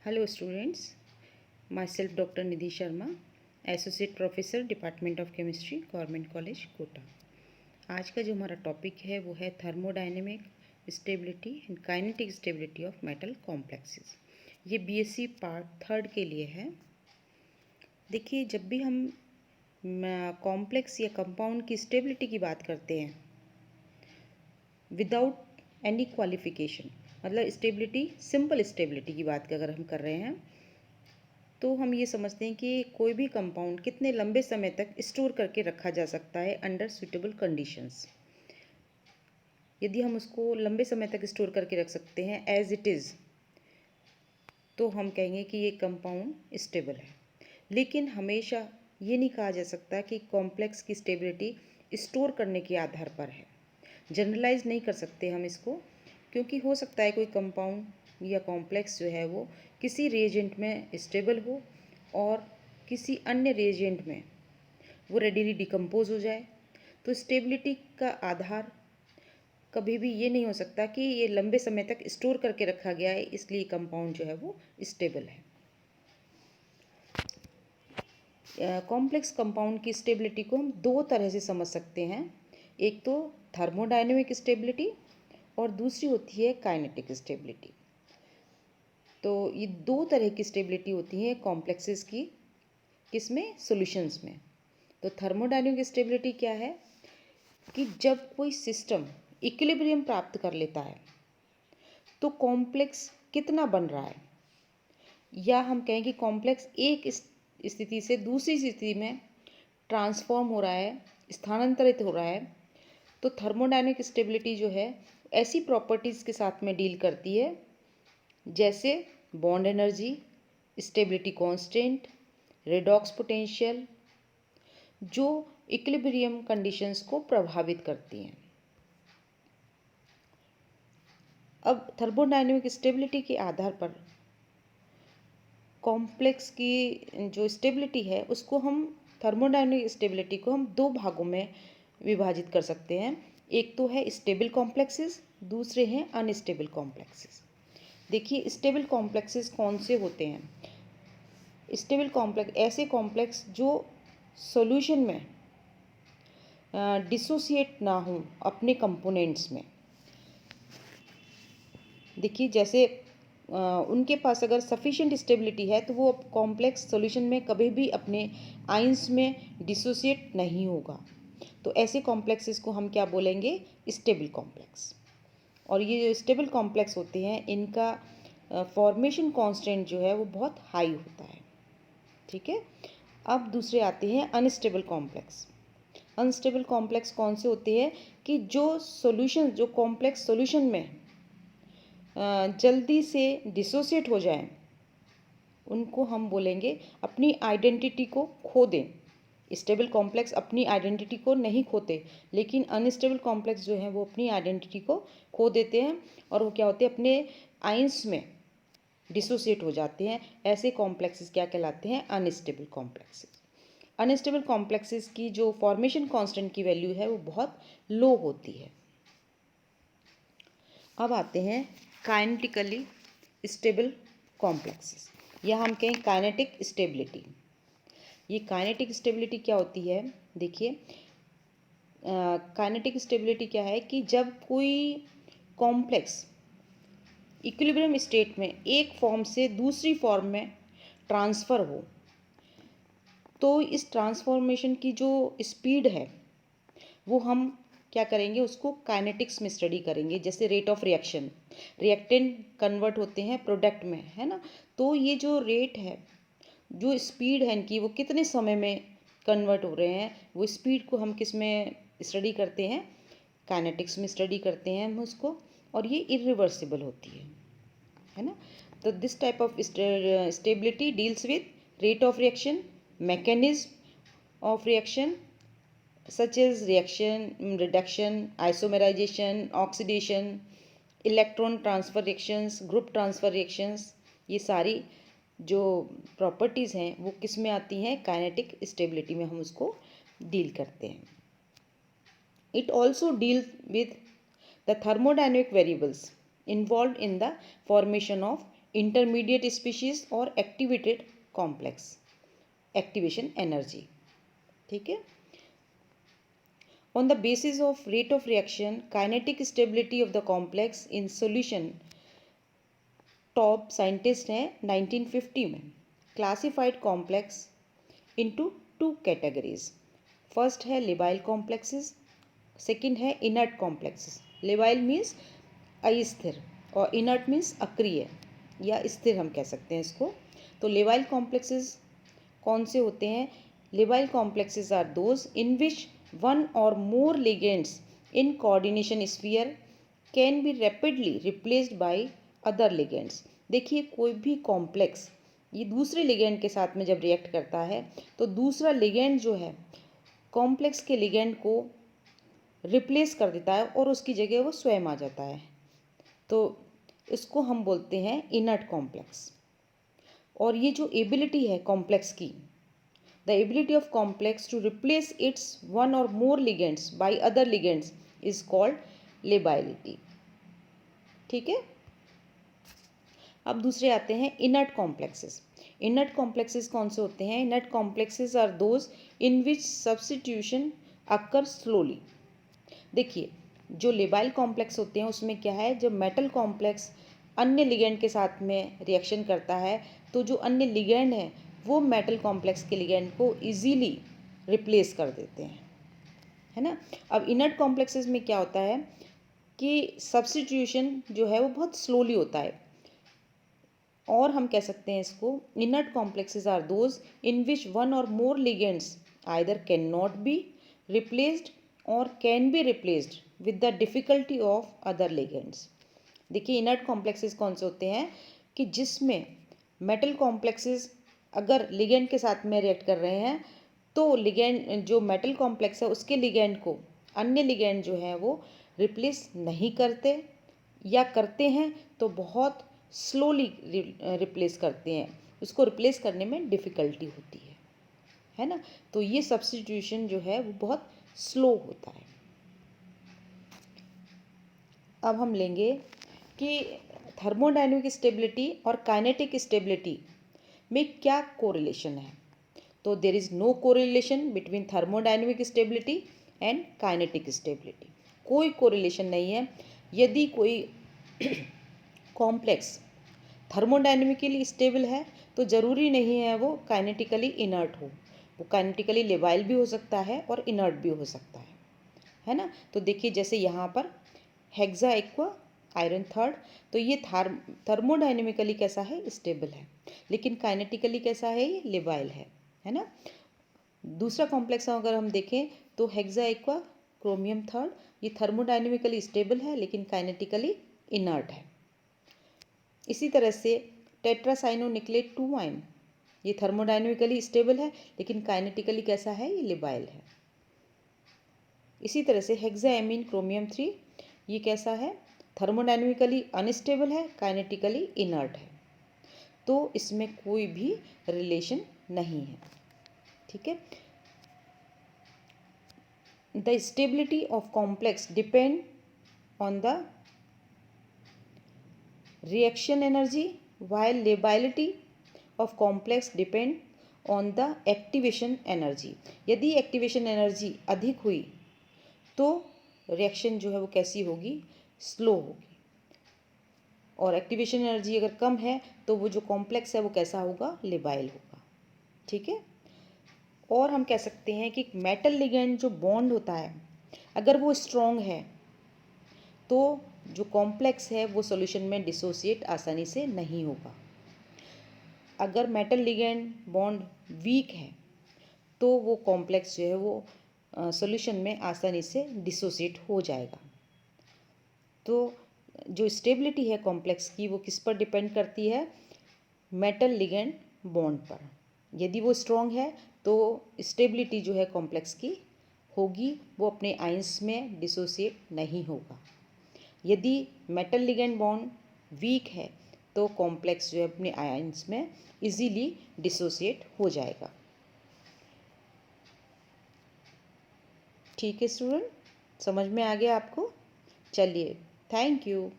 Hello students, myself Dr. Nidhi Sharma, Associate Professor Department of Chemistry, Government College, Kota. आज का जो हमारा topic है वो है thermodynamic stability and kinetic stability of metal complexes. ये बीएससी पार्ट 3 के लिए है। देखिए, जब भी हम कॉम्प्लेक्स या कंपाउंड की स्टेबिलिटी की बात करते हैं विदाउट एनी क्वालिफिकेशन, मतलब स्टेबिलिटी, सिंपल स्टेबिलिटी की बात अगर हम कर रहे हैं तो हम ये समझते हैं कि कोई भी कंपाउंड कितने लंबे समय तक स्टोर करके रखा जा सकता है अंडर सुटेबल कंडीशंस। यदि हम उसको लंबे समय तक स्टोर करके रख सकते हैं एज इट इज़, तो हम कहेंगे कि ये कंपाउंड स्टेबल है। लेकिन हमेशा ये नहीं कहा जा सकता कि कॉम्प्लेक्स की स्टेबिलिटी स्टोर करने के आधार पर है। जनरलाइज नहीं कर सकते हम इसको, क्योंकि हो सकता है कोई कंपाउंड या कॉम्प्लेक्स जो है वो किसी रिएजेंट में स्टेबल हो और किसी अन्य रिएजेंट में वो रेडिली डिकम्पोज हो जाए। तो स्टेबिलिटी का आधार कभी भी ये नहीं हो सकता कि ये लंबे समय तक स्टोर करके रखा गया है इसलिए कंपाउंड जो है वो स्टेबल है। कॉम्प्लेक्स कंपाउंड की स्टेबिलिटी को हम दो तरह से समझ सकते हैं। एक तो थर्मोडायनेमिक स्टेबिलिटी और दूसरी होती है काइनेटिक स्टेबिलिटी। तो ये दो तरह की स्टेबिलिटी होती है कॉम्प्लेक्सेस की, किसमें? सॉल्यूशंस में। तो थर्मोडायनेमिक स्टेबिलिटी क्या है कि जब कोई सिस्टम इक्विलिब्रियम प्राप्त कर लेता है तो कॉम्प्लेक्स कितना बन रहा है, या हम कहें कि कॉम्प्लेक्स एक स्थिति से दूसरी स्थिति में ट्रांसफॉर्म हो रहा है, स्थानांतरित हो रहा है। तो थर्मोडायनेमिक स्टेबिलिटी जो है ऐसी प्रॉपर्टीज़ के साथ में डील करती है जैसे bond energy, stability constant, redox potential, जो इक्विलिब्रियम कंडीशंस को प्रभावित करती हैं। अब थर्मोडायनेमिक स्टेबिलिटी के आधार पर कॉम्प्लेक्स की जो स्टेबिलिटी है उसको हम थर्मोडायनेमिक स्टेबिलिटी को हम दो भागों में विभाजित कर सकते हैं। एक तो है स्टेबल कॉम्प्लेक्सेस, दूसरे हैं अनस्टेबल कॉम्प्लेक्सेस। देखिए, स्टेबल कॉम्प्लेक्सेस कौन से होते हैं? स्टेबल कॉम्प्लेक्स ऐसे कॉम्प्लेक्स जो सॉल्यूशन में डिसोसिएट ना हो अपने कंपोनेंट्स में। देखिए, जैसे उनके पास अगर सफिशिएंट स्टेबिलिटी है तो वो कॉम्प्लेक्स सॉल्यूशन में कभी भी अपने आयंस में डिसोसिएट नहीं होगा। तो ऐसे कॉम्प्लेक्सेस को हम क्या बोलेंगे? Stable complex. और ये जो स्टेबल कॉम्प्लेक्स होते हैं इनका फॉर्मेशन कांस्टेंट जो है वो बहुत हाई होता है। ठीक है। अब दूसरे आते हैं अनस्टेबल कॉम्प्लेक्स। अनस्टेबल कॉम्प्लेक्स कौन से होते हैं कि जो कॉम्प्लेक्स सॉल्यूशन में जल्दी से डिसोसिएट हो जाएं, उनको हम बोलेंगे अपनी आइडेंटिटी को खो दें। स्टेबल कॉम्प्लेक्स अपनी आइडेंटिटी को नहीं खोते, लेकिन अनस्टेबल कॉम्प्लेक्स जो है वो अपनी आइडेंटिटी को खो देते हैं और वो क्या होते हैं, अपने आइंस में डिसोसिएट हो जाते हैं। ऐसे कॉम्प्लेक्सेस क्या कहलाते हैं? Unstable complexes. अनस्टेबल कॉम्प्लेक्सेस की जो फॉर्मेशन कांस्टेंट की वैल्यू है वो बहुत लो होती है। अब आते हैं काइनेटिकली स्टेबल कॉम्प्लेक्सेस, या हम कहें काइनेटिक स्टेबिलिटी। ये काइनेटिक स्टेबिलिटी क्या होती है? देखिए, काइनेटिक स्टेबिलिटी क्या है कि जब कोई कॉम्प्लेक्स इक्विलिब्रियम स्टेट में एक फॉर्म से दूसरी फॉर्म में ट्रांसफ़र हो, तो इस ट्रांसफॉर्मेशन की जो स्पीड है वो हम क्या करेंगे? उसको काइनेटिक्स में स्टडी करेंगे। जैसे rate of reaction, reactant convert होते हैं प्रोडक्ट में, है ना। तो ये जो रेट है, जो स्पीड है इनकी, वो कितने समय में कन्वर्ट हो रहे हैं, वो स्पीड को हम किस में स्टडी करते हैं? काइनेटिक्स में स्टडी करते हैं हम उसको। और ये इरिवर्सिबल होती है ना। तो this type of stability deals with rate of reaction, mechanism of reaction such as reaction, reduction, isomerization, oxidation, electron transfer reactions, group transfer reactions। ये सारी जो प्रॉपर्टीज़ हैं वो किस में आती हैं? काइनेटिक स्टेबिलिटी में हम उसको डील करते हैं। It also deal with the thermodynamic variables involved in the formation of intermediate species और एक्टिवेटेड कॉम्प्लेक्स, एक्टिवेशन एनर्जी। ठीक है। On the basis of rate of reaction, kinetic stability of the complex in solution, top scientist हैं 1950 में, classified complex into two categories. First है labile complexes, second है inert complexes. Labile means अस्थिर और inert means अक्रिय या स्थिर हम कह सकते हैं इसको। तो लेबाइल कॉम्प्लेक्सेस कौन से होते हैं? Labile complexes are those in which one or more ligands in coordination sphere can be rapidly replaced by other ligands. देखिए, कोई भी कॉम्प्लेक्स ये दूसरे लिगेंड के साथ में जब रिएक्ट करता है तो दूसरा लिगेंड जो है कॉम्प्लेक्स के लिगेंड को रिप्लेस कर देता है और उसकी जगह वो स्वयं आ जाता है। तो इसको हम बोलते हैं इनर्ट कॉम्प्लेक्स। और ये जो एबिलिटी है कॉम्प्लेक्स की, the ability of complex to replace its one or more ligands by other ligands is called lability. ठीक है। अब दूसरे आते हैं इनर्ट कॉम्प्लेक्सेस। इनर्ट कॉम्प्लेक्सेस कौन से होते हैं? Inert complexes are those in which substitution occur slowly. देखिए, जो लेबाइल कॉम्प्लेक्स होते हैं उसमें क्या है, जब मेटल कॉम्प्लेक्स अन्य लिगेंड के साथ में रिएक्शन करता है तो जो अन्य लिगेंड हैं वो मेटल कॉम्प्लेक्स के लिगेंड को इजीली रिप्लेस कर देते हैं, है ना। अब इनर्ट कॉम्प्लेक्सेस में क्या होता है कि सब्स्टिट्यूशन जो है वो बहुत स्लोली होता है, और हम कह सकते हैं इसको inert complexes are those in which one or more ligands either can not be replaced or can be replaced with the difficulty of other ligands. देखिए, इनर्ट कॉम्प्लेक्सेस कौन से होते हैं कि जिसमें मेटल कॉम्प्लेक्सेस अगर लिगेंड के साथ में रिएक्ट कर रहे हैं तो लिगेंड जो मेटल कॉम्प्लेक्स है उसके लिगेंड को अन्य लिगेंड जो है वो रिप्लेस नहीं करते, या करते हैं तो बहुत स्लोली रिप्लेस करते हैं, उसको रिप्लेस करने में डिफ़िकल्टी होती है ना। तो ये सब्स्टिट्यूशन जो है वो बहुत स्लो होता है। अब हम लेंगे कि थर्मोडायनेमिक स्टेबिलिटी और काइनेटिक स्टेबिलिटी में क्या कोरिलेशन है। तो there is no correlation between thermodynamic stability and kinetic stability. कोई कोरिलेशन नहीं है। यदि कोई कॉम्प्लेक्स थर्मोडायनेमिकली स्टेबल है तो ज़रूरी नहीं है वो काइनेटिकली इनर्ट हो। वो काइनेटिकली लेबाइल भी हो सकता है और इनर्ट भी हो सकता है ना। तो देखिए, जैसे यहाँ पर हेक्सा एक्वा आयरन थर्ड, तो ये थर्मोडायनेमिकली कैसा है? स्टेबल है, लेकिन काइनेटिकली कैसा है? ये लेबाइल है ना। दूसरा कॉम्प्लेक्स अगर हम देखें तो हेक्सा एक्वा क्रोमियम थर्ड, ये थर्मोडायनेमिकली स्टेबल है लेकिन काइनेटिकली इनर्ट है। इसी तरह से टेट्रासाइनोनिक्लेट 2 आयन, ये थर्मोडायनेमिकली स्टेबल है लेकिन काइनेटिकली कैसा है? ये लेबाइल है। इसी तरह से हेक्साएमीन क्रोमियम 3, ये कैसा है? थर्मोडायनेमिकली अनस्टेबल है, काइनेटिकली इनर्ट है। तो इसमें कोई भी रिलेशन नहीं है। ठीक है। The stability of complex depend on the reaction energy while lability of complex depend on the activation energy. यदि एक्टिवेशन एनर्जी अधिक हुई तो रिएक्शन जो है वो कैसी होगी? स्लो होगी। और एक्टिवेशन एनर्जी अगर कम है तो वो जो कॉम्प्लेक्स है वो कैसा होगा? लेबाइल होगा। ठीक है। और हम कह सकते हैं कि मेटल लिगेंड जो बॉन्ड होता है अगर वो स्ट्रॉन्ग है तो जो कॉम्प्लेक्स है वो सॉल्यूशन में डिसोसिएट आसानी से नहीं होगा। अगर मेटल लिगेंड बॉन्ड वीक है तो वो कॉम्प्लेक्स जो है वो सॉल्यूशन में आसानी से डिसोसिएट हो जाएगा। तो जो स्टेबिलिटी है कॉम्प्लेक्स की वो किस पर डिपेंड करती है? मेटल लिगेंड बॉन्ड पर। यदि वो स्ट्रॉन्ग है तो स्टेबिलिटी जो है कॉम्प्लेक्स की होगी, वो अपने आयंस में डिसोसिएट नहीं होगा। यदि मेटल लिगेंड बॉन्ड वीक है तो कॉम्प्लेक्स जो है अपने आयंस में इजीली डिसोसिएट हो जाएगा। ठीक है स्टूडेंट, समझ में आ गया आपको? चलिए, थैंक यू।